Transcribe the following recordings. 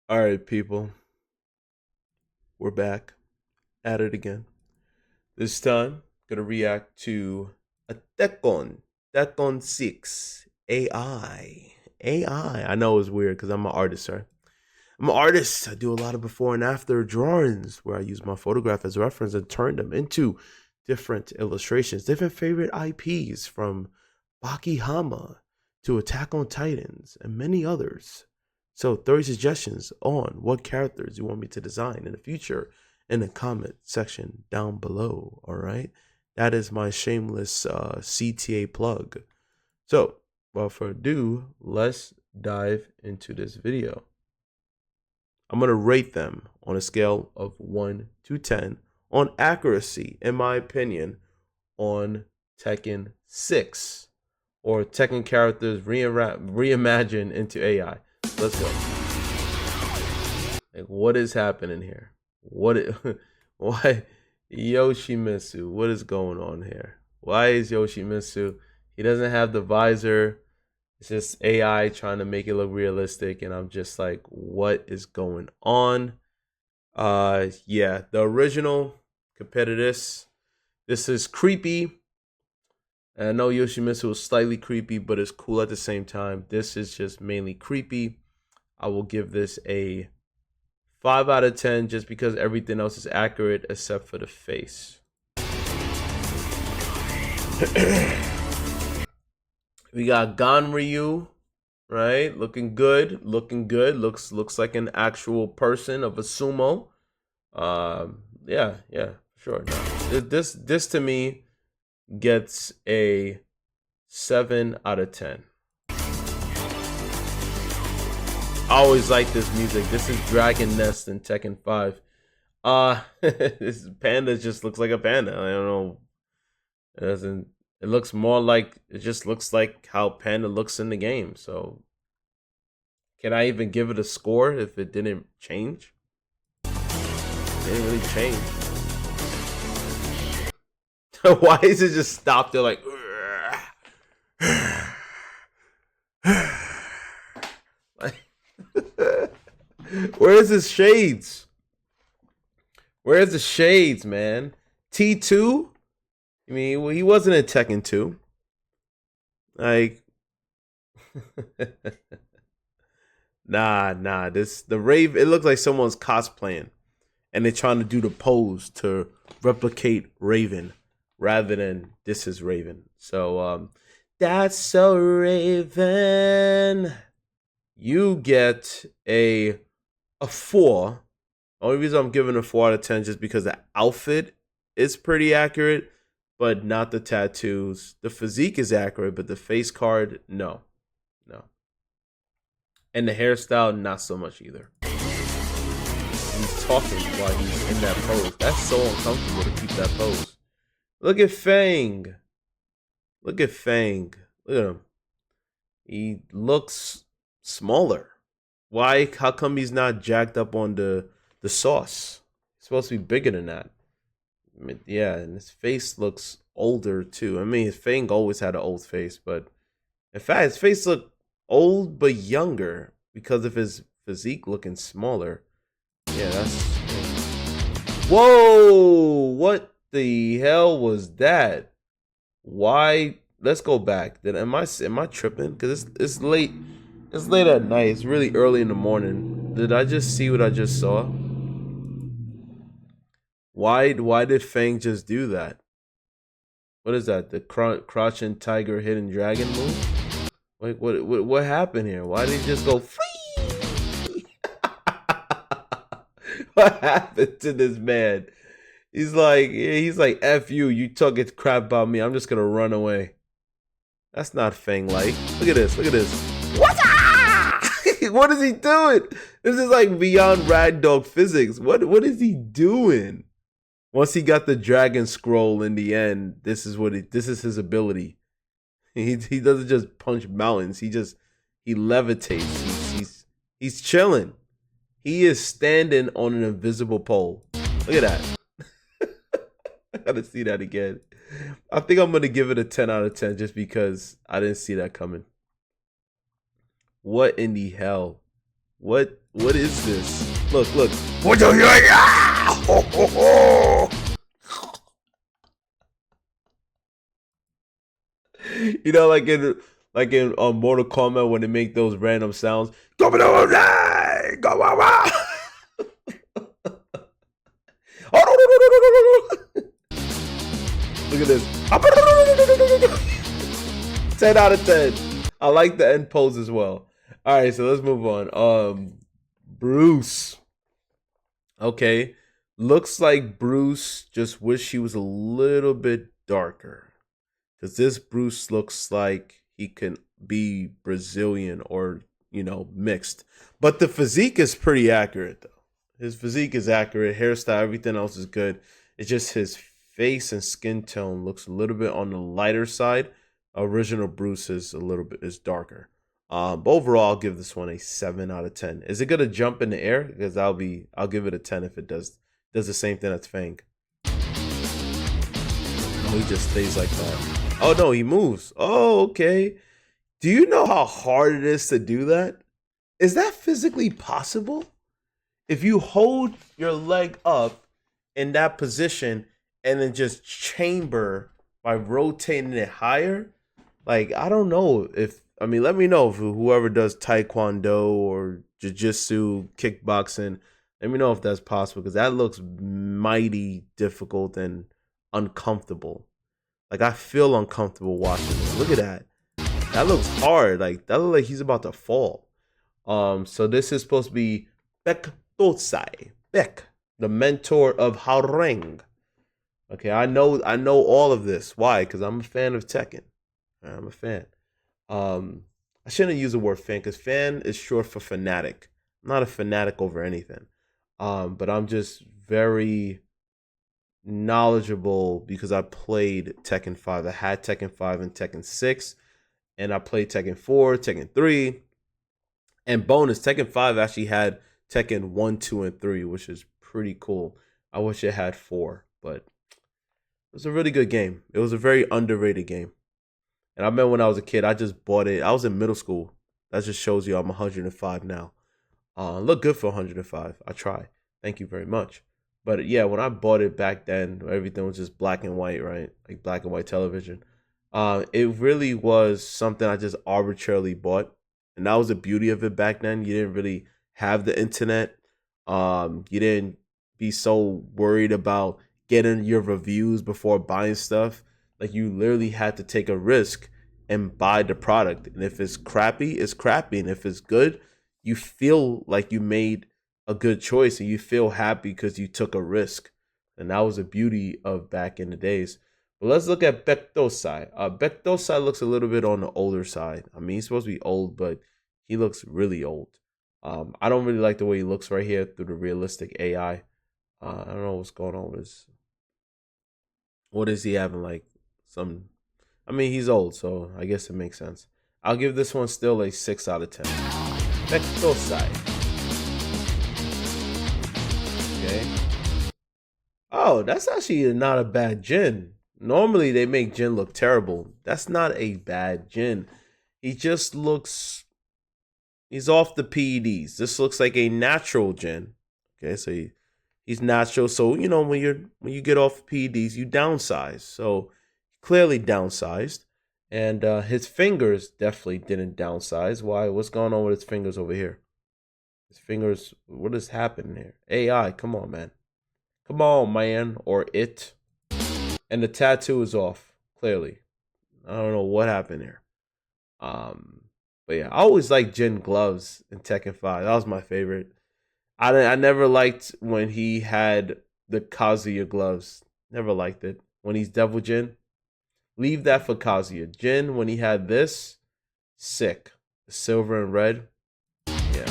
All right, people, we're back at it again. This time, gonna react to a Tekken 6 AI. I know it's weird because I'm an artist, sir. I'm an artist. I do a lot of before and after drawings where I use my photograph as a reference and turn them into different illustrations, different favorite IPs from Baki Hama to Attack on Titans and many others. So 30 suggestions on what characters you want me to design in the future in the comment section down below, all right? That is my shameless CTA plug. So, without further ado, let's dive into this video. I'm going to rate them on a scale of 1 to 10 on accuracy, in my opinion, on Tekken 6 or Tekken characters reimagined into AI. Let's go. Like, what is happening here? Why Yoshimitsu? What is going on here? Why is Yoshimitsu? He doesn't have the visor. It's just AI trying to make it look realistic, and I'm just like, what is going on? Yeah, the original compared to this is creepy. And I know Yoshimitsu was slightly creepy, but it's cool at the same time. This is just mainly creepy. I will give this a 5 out of 10 just because everything else is accurate except for the face. We got Ganryu, right? Looking good. Looks like an actual person of a sumo. Yeah, sure. No. This to me gets a 7 out of 10. I always like this music. This is Dragon Nest in Tekken 5. This panda just looks like a panda. I don't know. It looks more like, it just looks like how panda looks in the game. So can I even give it a score if it didn't change? It didn't really change. Why is it just stopped there like where's his shades? Where's the shades, man? T2? I mean, well, he wasn't in Tekken 2. Like, nah. The Rave, it looks like someone's cosplaying, and they're trying to do the pose to replicate Raven, rather than this is Raven. So, that's so Raven. You get a 4. Only reason I'm giving a 4 out of 10 just because the outfit is pretty accurate, but not the tattoos. The physique is accurate, but the face card, no. And the hairstyle, not so much either. He's talking while he's in that pose. That's so uncomfortable to keep that pose. Look at Fang. Look at him. He looks smaller. Why? How come he's not jacked up on the sauce? He's supposed to be bigger than that. I mean, yeah, and his face looks older too. I mean, his Fang always had an old face, but in fact, his face looked old but younger because of his physique looking smaller. Yeah, that's. Whoa! What the hell was that? Why? Let's go back. Am I tripping? Because it's late. It's late at night. It's really early in the morning. Did I just see what I just saw? Why did Fang just do that? What is that? The crouching tiger, hidden dragon move? Like what happened here? Why did he just go free? What happened to this man? He's like F you. You talking crap about me. I'm just gonna run away. That's not Fang like. Look at this. What's up? What is he doing? This is like beyond rag dog physics. What is he doing? Once he got the dragon scroll in the end, this is his ability. He doesn't just punch mountains. He levitates. He's chilling. He is standing on an invisible pole. Look at that. I gotta see that again. I think I'm gonna give it a 10 out of 10 just because I didn't see that coming. What in the hell? What What is this? Look, look. What do you ho, ho, ho. You know, like in Mortal Kombat when they make those random sounds. Look at this. 10 out of 10. I like the end pose as well. All right, so let's move on. Bruce. Okay. Looks like Bruce just wish he was a little bit darker. Because this Bruce looks like he can be Brazilian or, mixed. But the physique is pretty accurate, though. His physique is accurate. Hairstyle, everything else is good. It's just his face and skin tone looks a little bit on the lighter side. Original Bruce is darker. But overall, I'll give this one a 7 out of 10. Is it gonna jump in the air? Because I'll give it a 10 if it does the same thing as Fang. Oh, he just stays like that. Oh no, he moves. Oh, okay. Do you know how hard it is to do that? Is that physically possible? If you hold your leg up in that position and then just chamber by rotating it higher, like I don't know let me know if whoever does taekwondo or jiu-jitsu, kickboxing, let me know if that's possible because that looks mighty difficult and uncomfortable. Like I feel uncomfortable watching it. Look at that. That looks hard. Like that looks like he's about to fall. So this is supposed to be Beck Tosai. Beck, the mentor of Hareng. Okay, I know all of this. Why? Because I'm a fan of Tekken. I'm a fan. I shouldn't use the word fan because fan is short for fanatic. I'm not a fanatic over anything. But I'm just very knowledgeable because I played Tekken 5. I had Tekken 5 and Tekken 6, and I played Tekken 4, Tekken 3. And bonus, Tekken 5 actually had Tekken 1, 2, and 3, which is pretty cool. I wish it had 4, but it was a really good game. It was a very underrated game. And I remember when I was a kid, I just bought it. I was in middle school. That just shows you I'm 105 now. Look good for 105. I try. Thank you very much. But yeah, when I bought it back then, everything was just black and white, right? Like black and white television. It really was something I just arbitrarily bought. And that was the beauty of it back then. You didn't really have the internet. You didn't be so worried about getting your reviews before buying stuff. Like you literally had to take a risk and buy the product. And if it's crappy, it's crappy. And if it's good, you feel like you made a good choice and you feel happy because you took a risk. And that was the beauty of back in the days. But let's look at Bektosai. Bektosai looks a little bit on the older side. I mean, he's supposed to be old, but he looks really old. I don't really like the way he looks right here through the realistic AI. I don't know what's going on with his. What is he having like I mean, he's old, so I guess it makes sense. I'll give this one still a 6 out of 10. Bektosai. Okay. Oh, that's actually not a bad Jin. Normally they make Jin look terrible. That's not a bad Jin. He just looks. He's off the PEDs. This looks like a natural Jin. Okay, so he's natural. So when you get off PEDs, you downsize. So clearly downsized, and his fingers definitely didn't downsize. Why? What's going on with his fingers over here? His fingers. What is happening here? AI, come on, man. Come on, man, or it. And the tattoo is off, clearly. I don't know what happened here. But yeah, I always liked Jin gloves in Tekken 5. That was my favorite. I never liked when he had the Kazuya gloves. Never liked it. When he's Devil Jin, leave that for Kazuya. Jin, when he had this, sick. Silver and red. Yeah.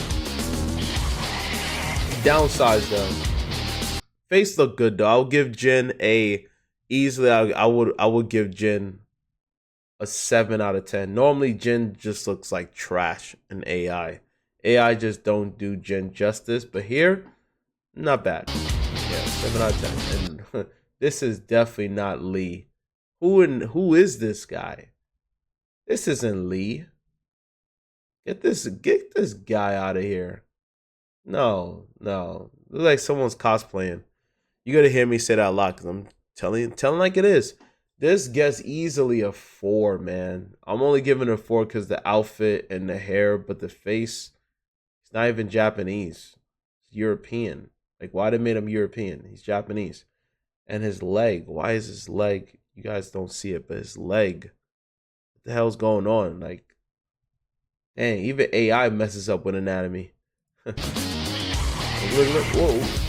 Downsized though. Face looked good though. I'll give Jin I would give Jin a 7 out of 10. Normally Jin just looks like trash in AI. AI just don't do Jin justice, but here, not bad. Yeah, 7 out of 10. And this is definitely not Lee. Who is this guy? This isn't Lee. Get this guy out of here. No. Looks like someone's cosplaying. You gotta hear me say that a lot because I'm telling like it is. This gets easily a 4, man. I'm only giving it a 4 because the outfit and the hair, but the face, it's not even Japanese. It's European. Like, why they made him European? He's Japanese. And his leg. Why is his leg? You guys don't see it, but his leg. What the hell's going on? Like, dang, even AI messes up with anatomy. Look,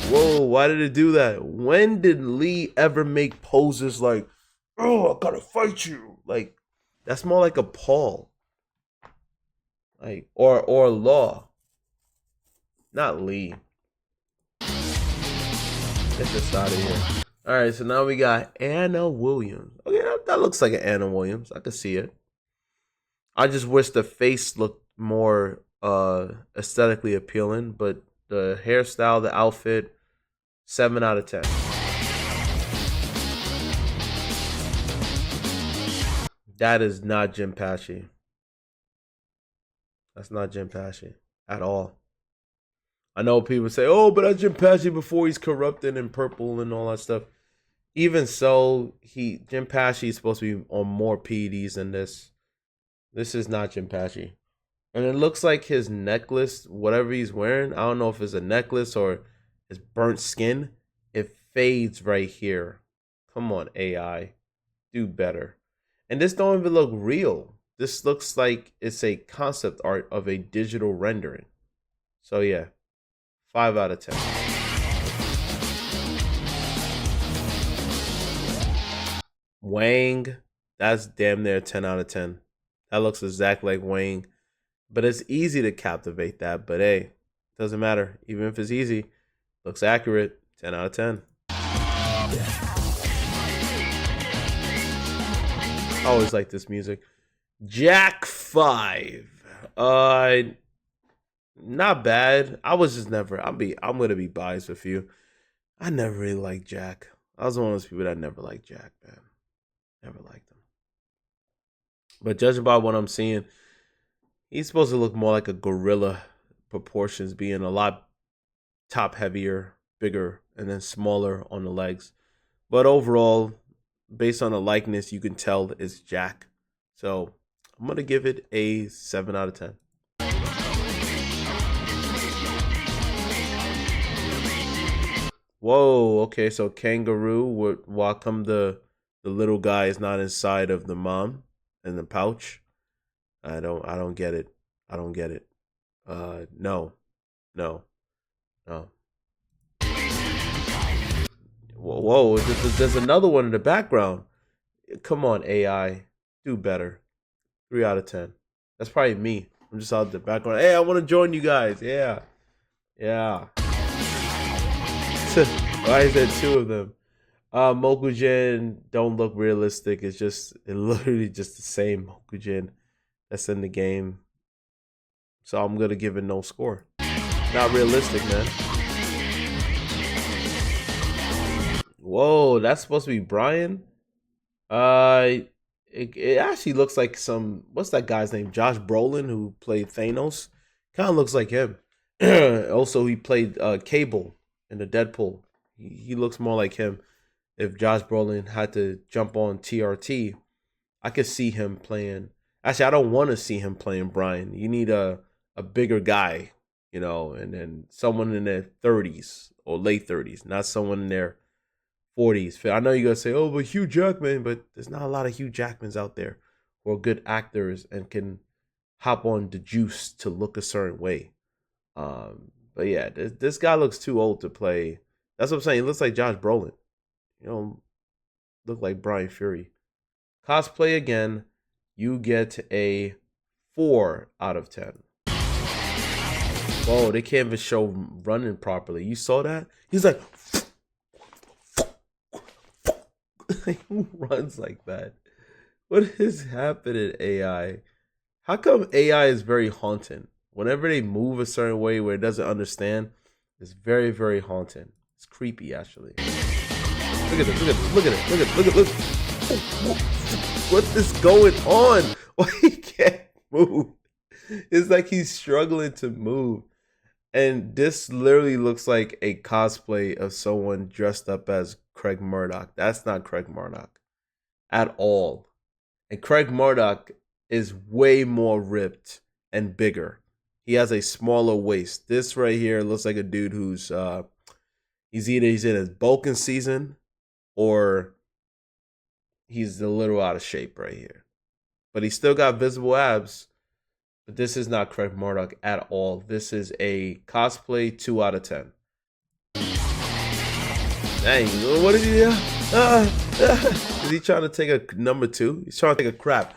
whoa, why did it do that? When did Lee ever make poses like, oh, I gotta fight you? Like, that's more like a Paul. Like, or Law. Not Lee. Get this out of here. Alright, so now we got Anna Williams. Okay, that looks like an Anna Williams. I can see it. I just wish the face looked more aesthetically appealing, but the hairstyle, the outfit, 7 out of 10. That is not Jinpachi. That's not Jinpachi at all. I know people say, oh, but that's Jinpachi before he's corrupted and purple and all that stuff. Even so, Jinpachi is supposed to be on more PEDs than this. This is not Jinpachi. And it looks like his necklace, whatever he's wearing, I don't know if it's a necklace or his burnt skin, it fades right here. Come on, AI. Do better. And this don't even look real. This looks like it's a concept art of a digital rendering. So yeah, 5 out of 10. Wang, that's damn near 10 out of 10. That looks exactly like Wang. But it's easy to captivate that. But hey, doesn't matter. Even if it's easy, looks accurate. 10 out of 10. I always like this music. Jack 5. Not bad. I was just never. I'm gonna be biased with you. I never really liked Jack. I was one of those people that never liked Jack, man. Never liked him. But judging by what I'm seeing, he's supposed to look more like a gorilla proportions, being a lot top heavier, bigger, and then smaller on the legs. But overall, based on the likeness, you can tell it's Jack. So I'm going to give it a 7 out of 10. Whoa, okay, so kangaroo, why come the little guy is not inside of the mom in the pouch? I don't get it. I don't get it. No. Whoa, there's another one in the background. Come on, AI. Do better. 3 out of 10. That's probably me. I'm just out in the background. Hey, I want to join you guys. Yeah. Why is there 2 of them? Mokujin don't look realistic. It's literally just the same Mokujin that's in the game. So I'm going to give it no score. Not realistic, man. Whoa, that's supposed to be Brian? It actually looks like what's that guy's name? Josh Brolin, who played Thanos. Kind of looks like him. Also, he played Cable in the Deadpool. He looks more like him. If Josh Brolin had to jump on TRT, I could see him playing. Actually, I don't want to see him playing Brian. You need a bigger guy, and then someone in their 30s or late 30s, not someone in their 40s. I know you're going to say, oh, but Hugh Jackman, but there's not a lot of Hugh Jackmans out there who are good actors and can hop on the juice to look a certain way. But yeah, this guy looks too old to play. That's what I'm saying. He looks like Josh Brolin. Look like Brian Fury. Cosplay again, you get a 4 out of 10. Whoa, they can't even show running properly. You saw that? He's like, who runs like that? What is happening, AI? How come AI is very haunting? Whenever they move a certain way where it doesn't understand, it's very, very haunting. It's creepy, actually. Look at this. What is going on? Why he can't move? It's like he's struggling to move. And this literally looks like a cosplay of someone dressed up as Craig Murdoch. That's not Craig Murdoch at all. And Craig Murdoch is way more ripped and bigger. He has a smaller waist. This right here looks like a dude who's he's in his bulking season or he's a little out of shape right here. But he still got visible abs. But this is not Craig Murdoch at all. This is a cosplay 2 out of 10. Dang, what is he? Is he trying to take a number 2? He's trying to take a crap.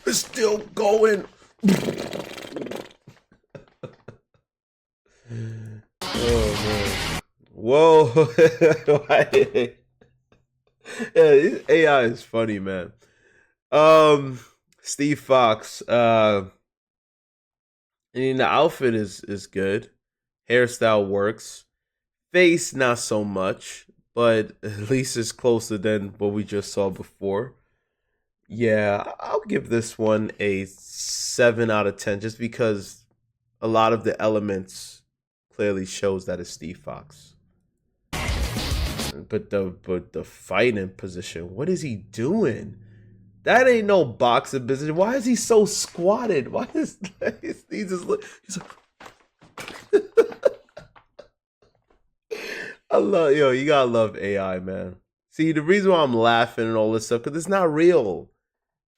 It's still going. Oh man. Whoa. Yeah, AI is funny, man. Steve Fox. I mean, the outfit is good. Hairstyle works. Face not so much, but at least it's closer than what we just saw before. Yeah, I'll give this one a 7 out of 10 just because a lot of the elements clearly shows that it's Steve Fox. But the fighting position, what is he doing? That ain't no boxing position. Why is he so squatted? Why is he just look? He's like, you gotta love AI, man. See, the reason why I'm laughing and all this stuff because it's not real.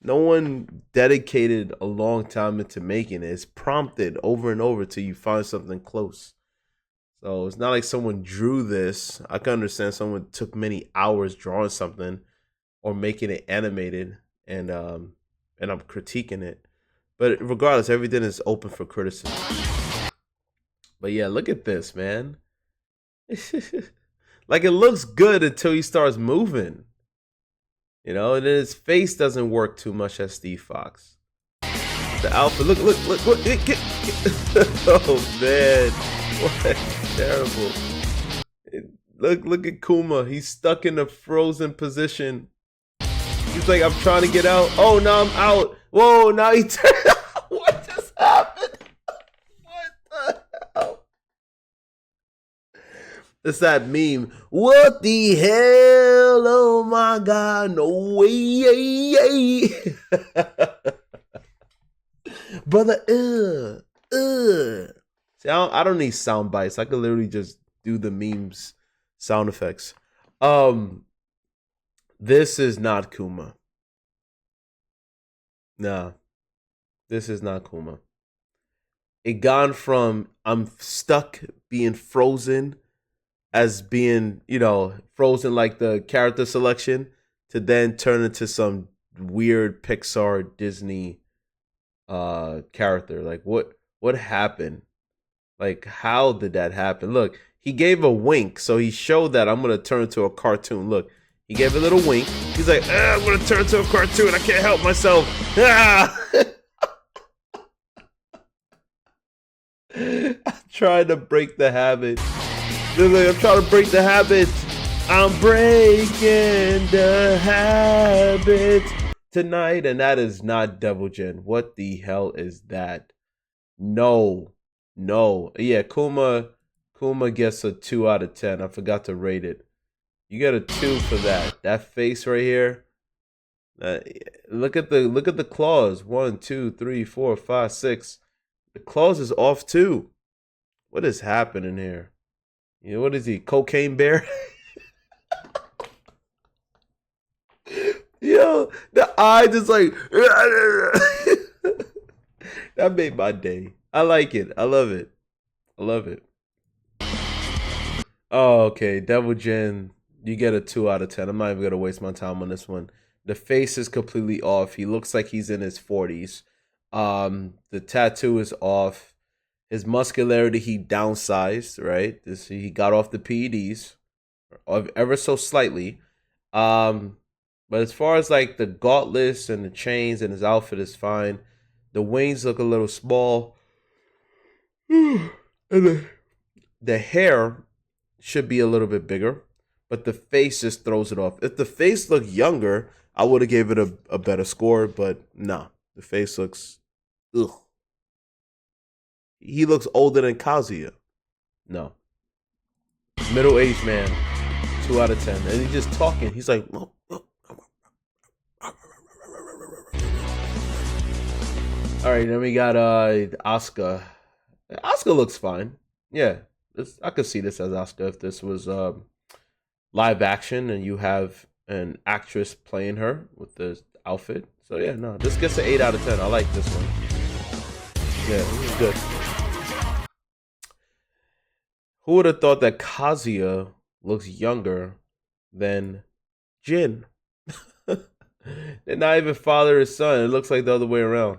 No one dedicated a long time into making it. It's prompted over and over till you find something close. So it's not like someone drew this. I can understand someone took many hours drawing something or making it animated, and I'm critiquing it. But regardless, everything is open for criticism. But yeah, look at this, man. Like it looks good until he starts moving. You know, and then his face doesn't work too much as Steve Fox. The outfit, look, oh man, what terrible. Look at Kuma. He's stuck in a frozen position. He's like, I'm trying to get out. Oh, now I'm out. Whoa, now he turned. What just happened? What the hell? It's that meme. What the hell? Oh my God. No way. Brother, See, I don't need sound bites. I could literally just do the memes sound effects. This is not Kuma. Nah, this is not Kuma. It gone from I'm stuck being frozen as being, frozen like the character selection to then turn into some weird Pixar Disney character. Like what happened? Like how did that happen? Look, he gave a wink, so he showed that I'm gonna turn into a cartoon. Look, he gave a little wink. He's like, I'm gonna turn into a cartoon. I can't help myself. I'm trying to break the habit. Literally, I'm trying to break the habit. I'm breaking the habit tonight, and that is not Devil Jin. What the hell is that? No. Yeah, Kuma gets a 2 out of 10. I forgot to rate it. You get a 2 for that. That face right here. Look at the claws. 1, 2, 3, 4, 5, 6. The claws is off too. What is happening here? What is he? Cocaine bear? Yo, the eye just like that made my day. I like it. I love it. Oh, okay. Devil Jin, you get a 2 out of 10. I'm not even gonna waste my time on this one. The face is completely off. He looks like he's in his 40s. The tattoo is off. His muscularity, he downsized, right? He got off the PEDs ever so slightly. But as far as like the gauntlets and the chains and his outfit is fine. The wings look a little small. And the hair should be a little bit bigger. but the face just throws it off. If the face looked younger, I would have gave it a better score, but nah, the face looks, ugh. He looks older than Kazuya. No. Middle-aged man, 2 out of 10. And he's just talking. He's like, oh, oh. All right, then we got Asuka. Asuka looks fine. Yeah, I could see this as Asuka if this was live action and you have an actress playing her with the outfit. So yeah, no, this gets an 8 out of 10. I like this one. Yeah, this is good. Who would have thought that Kazuya looks younger than Jin? They're not even father and son. It looks like the other way around.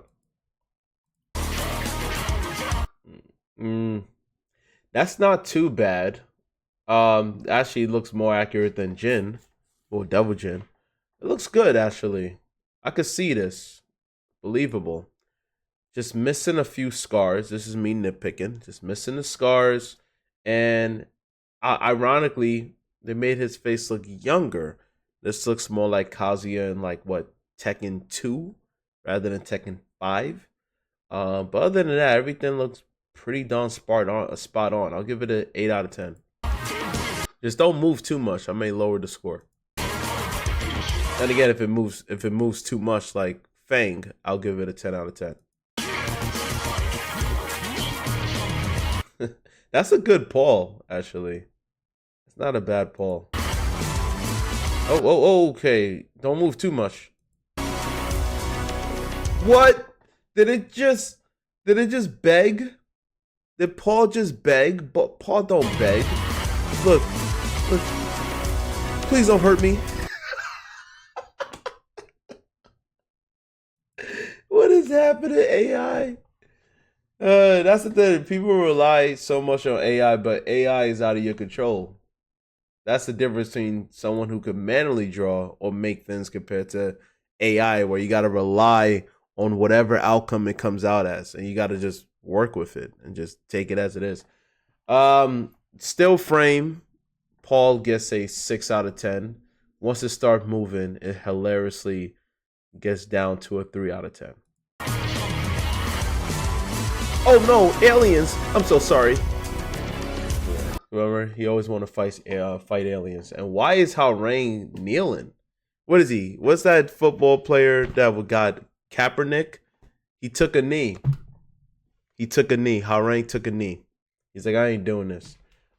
That's not too bad. Actually looks more accurate than Jin. Or Devil Jin. It looks good, actually. I could see this. Believable. Just missing a few scars. This is me nitpicking. Just missing the scars. And ironically, they made his face look younger. This looks more like Kazuya in like what, Tekken 2 rather than Tekken 5. But other than that, everything looks pretty darn spot on. I'll give it an 8 out of 10. Just don't move too much. I may lower the score. And again, if it moves too much like Fang, I'll give it a 10 out of 10. That's a good Paul, actually. It's not a bad Paul. Oh, okay. Don't move too much. What? Did it just beg? Did Paul just beg? But Paul don't beg. Look. Please don't hurt me. What is happening, AI? That's the thing. People rely so much on AI, but AI is out of your control. That's the difference between someone who can manually draw or make things compared to AI, where you got to rely on whatever outcome it comes out as, and you got to just work with it and just take it as it is. Still frame, Paul gets a 6 out of 10. Once it starts moving, it hilariously gets down to a 3 out of 10. Oh no, aliens! I'm so sorry. Remember, he always want to fight aliens. And why is Rain kneeling? What is he? What's that football player that got Kaepernick? He took a knee. Rain took a knee. He's like, I ain't doing this.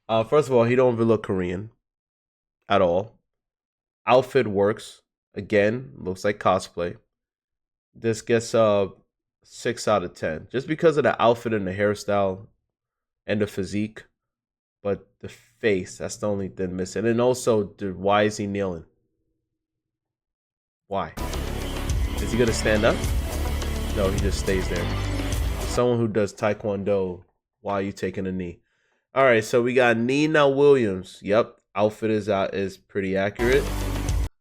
First of all, he don't even look Korean at all. Outfit works. Again, looks like cosplay. This gets 6 out of 10. Just because of the outfit and the hairstyle and the physique. But the face, that's the only thing missing. And also, why is he kneeling? Why? Is he going to stand up? No, he just stays there. Someone who does Taekwondo, why are you taking a knee? All right, so we got Nina Williams. Yep, outfit is pretty accurate.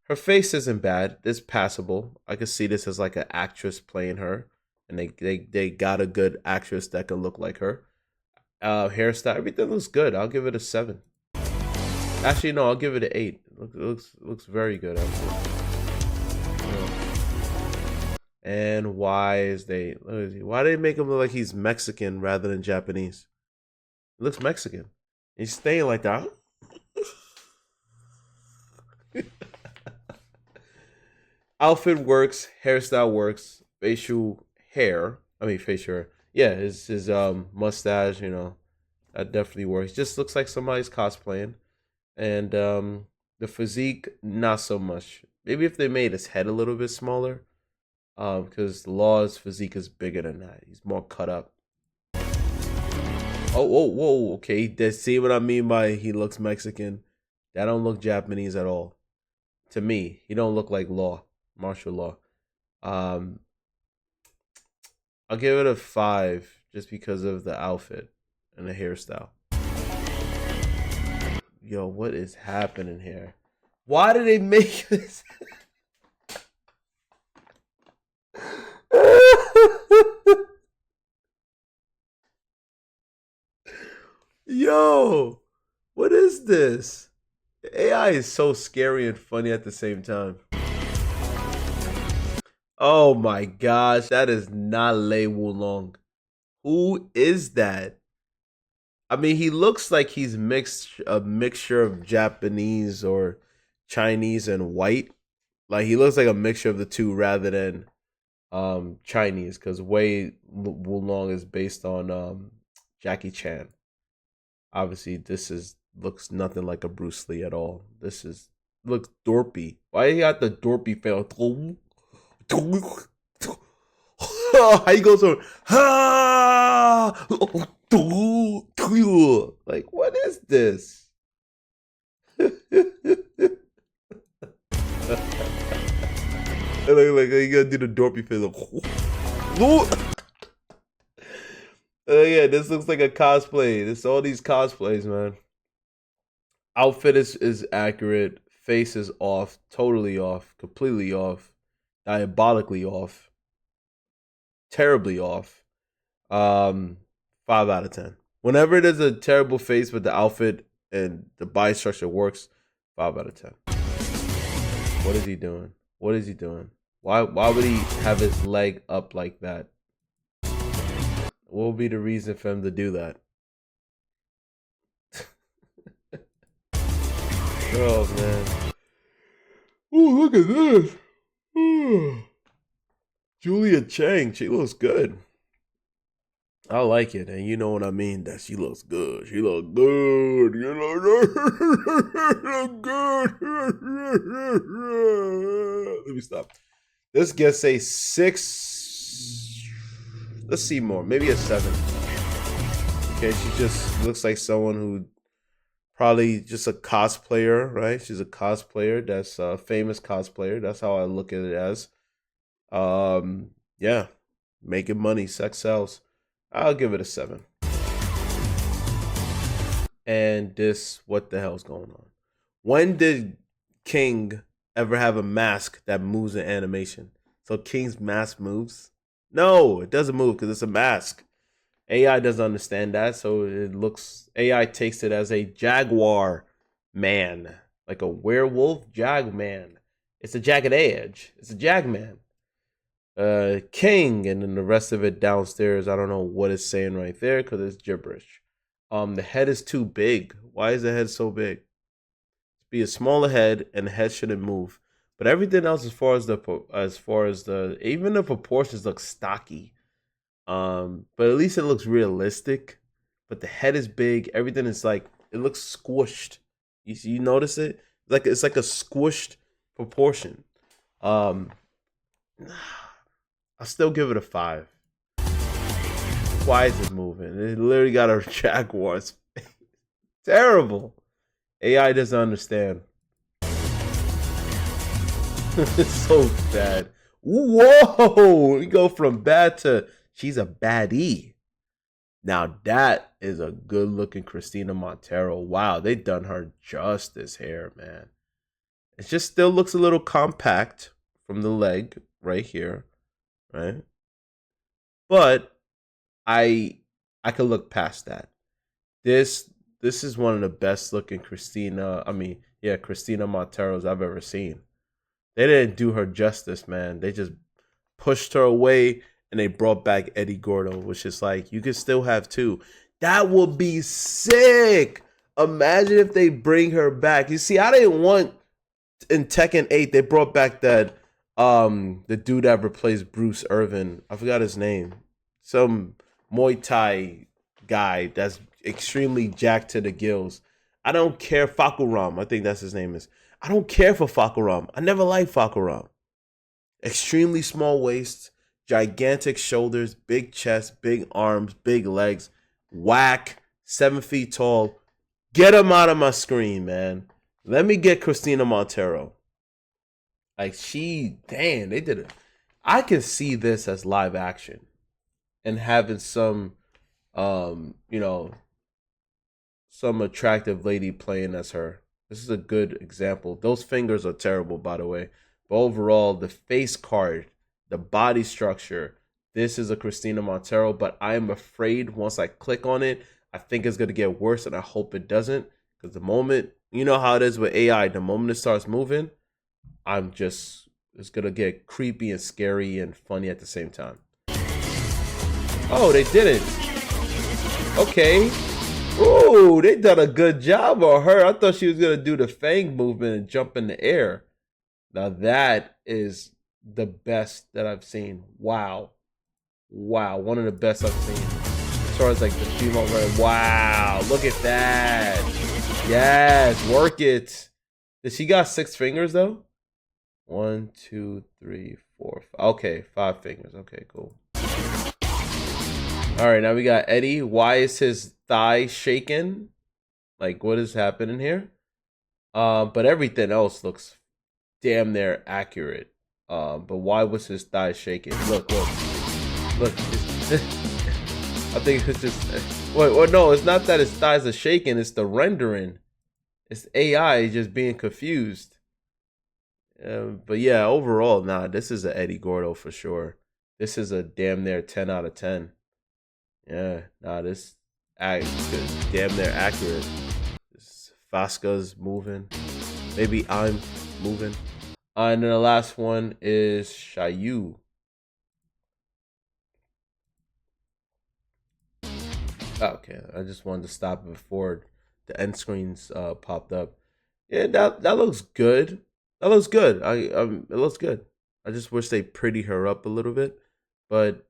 Her face isn't bad. It's passable. I could see this as like an actress playing her. And they got a good actress that can look like her. Hairstyle, everything looks good. I'll give it a 7. Actually, no, I'll give it an 8. It looks very good, actually. Yeah. And why they make him look like he's Mexican rather than Japanese? He looks Mexican. He's staying like that. Outfit works, hairstyle works, facial hair. Yeah, his mustache, that definitely works. Just looks like somebody's cosplaying. And the physique, not so much. Maybe if they made his head a little bit smaller. Because Law's physique is bigger than that. He's more cut up. Oh, whoa, okay. See what I mean by he looks Mexican? That don't look Japanese at all. To me, he don't look like martial law. I'll give it a 5 just because of the outfit and the hairstyle. Yo, what is happening here? Why did they make this? Yo, what is this? AI is so scary and funny at the same time. Oh my gosh, that is not Lei Wulong. Who is that? I mean, he looks like he's mixed a mixture of Japanese or Chinese and white. Like he looks like a mixture of the two rather than Chinese, because Wei Wulong is based on Jackie Chan. Obviously, this is looks nothing like a Bruce Lee at all. This is looks dorpy. Why you got the dorpy face? How you go so like what is this? like you gotta do the dorpy face. Yeah, this looks like a cosplay. This all these cosplays, man. Outfit is accurate. Face is off, totally off, completely off, diabolically off, terribly off. 5 out of 10. Whenever there's a terrible face, but the outfit and the body structure works, 5 out of 10. What is he doing? What is he doing? Why would he have his leg up like that? What would be the reason for him to do that? Oh man. Oh, look at this. Julia Chang, she looks good. I like it, and you know what I mean. That she looks good. She looks good. You know, good. Let me stop. Let's guess a 6. Let's see more. Maybe a 7. Okay, she just looks like someone who probably just a cosplayer, right? She's a cosplayer. That's a famous cosplayer. That's how I look at it as. Yeah, making money, sex sells. I'll give it a 7. And this, what the hell's going on? When did King ever have a mask that moves in animation? So King's mask moves? No, it doesn't move because it's a mask. AI doesn't understand that, so it looks, AI takes it as a jaguar man, like a werewolf jag man. It's a jagged edge. It's a jag man. King, and then the rest of it downstairs. I don't know what it's saying right there because it's gibberish. The head is too big. Why is the head so big? Be a smaller head, and the head shouldn't move. But everything else, as far as the even the proportions look stocky. But at least it looks realistic. But the head is big. Everything is like, it looks squished. You notice it? It's like a squished proportion. I'll still give it a 5. Why is it moving? It literally got a jaguar's face. Terrible. AI doesn't understand. It's so bad. Whoa! We go from bad to she's a baddie. Now that is a good looking Christina Montero. Wow, they done her justice here, man. It just still looks a little compact from the leg right here, right? But I could look past that. This is one of the best looking Christina Monteros I've ever seen. They didn't do her justice, man. They just pushed her away and they brought back Eddie Gordo, which is like, you could still have 2. That would be sick. Imagine if they bring her back. You see, I didn't want in Tekken 8, they brought back that the dude that replaced Bruce Irvin. I forgot his name. Some Muay Thai guy that's extremely jacked to the gills. I don't care. Fakuram, I think that's his name is. I don't care for Fakuram. I never liked Fakuram. Extremely small waist, gigantic shoulders, big chest, big arms, big legs, whack, 7 feet tall. Get him out of my screen, man. Let me get Christina Montero. Like damn, they did it. I can see this as live action and having some, some attractive lady playing as her. This is a good example. Those fingers are terrible, by the way. But overall, the face card, the body structure, this is a Christina Montero. But I am afraid once I click on it, I think it's going to get worse, and I hope it doesn't. Because the moment You know how it is with AI. The moment it starts moving, it's gonna get creepy and scary and funny at the same time. Oh, they didn't. Okay. Ooh, they done a good job on her. I thought she was gonna do the fang movement and jump in the air. Now that is the best that I've seen. Wow. Wow, one of the best I've seen. As far as like the female running. Wow, look at that. Yes, work it. Did she got 6 fingers though? 1, 2, 3, 4, 5. Okay, 5 fingers. Okay, cool. All right, now we got Eddie. Why is his thigh shaking? Like, what is happening here? But everything else looks damn near accurate. But why was his thigh shaking? Look. I think it's just wait, no, it's not that his thighs are shaking. It's the rendering. It's AI just being confused. But yeah, overall, nah, this is a Eddie Gordo for sure. This is a damn near 10 out of 10. Yeah, nah, this is damn near accurate. Fasca's moving. Maybe I'm moving. And then the last one is Shayu. Okay, I just wanted to stop it before the end screens popped up. Yeah, that looks good. That looks good. It looks good. I just wish they pretty her up a little bit, but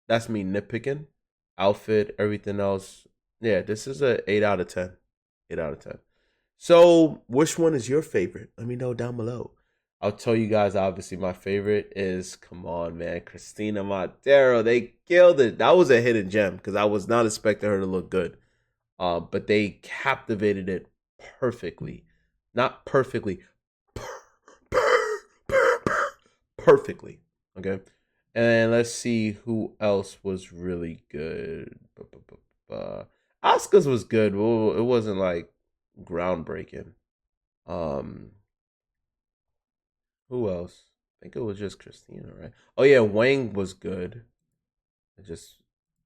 that's me nitpicking. Outfit, everything else. Yeah, this is a 8 out of 10. 8 out of 10. So, which one is your favorite? Let me know down below. I'll tell you guys, obviously, my favorite is, come on, man, Christina Montero. They killed it. That was a hidden gem because I was not expecting her to look good. But they captivated it perfectly. Not perfectly. Perfectly. Okay. And let's see who else was really good. Asuka's was good. Well, it wasn't like groundbreaking. Who else? I think it was just Christina, right? Oh yeah, Wang was good.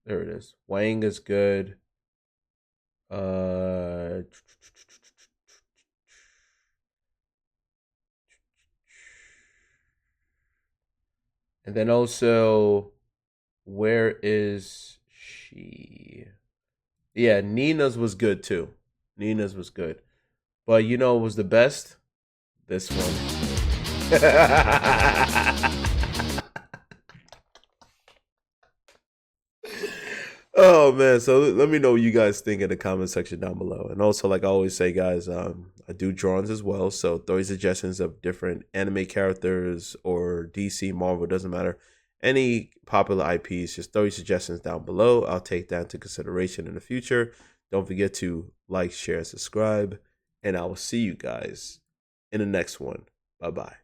There it is. Wang is good. And then also, where is she? Yeah, Nina's was good too. Nina's was good. But you know what was the best? This one. Oh man, so let me know what you guys think in the comment section down below. And also, like I always say, guys, I do drawings as well. So throw your suggestions of different anime characters or DC, Marvel, doesn't matter. Any popular IPs, just throw your suggestions down below. I'll take that into consideration in the future. Don't forget to like, share, subscribe, and I will see you guys in the next one. Bye-bye.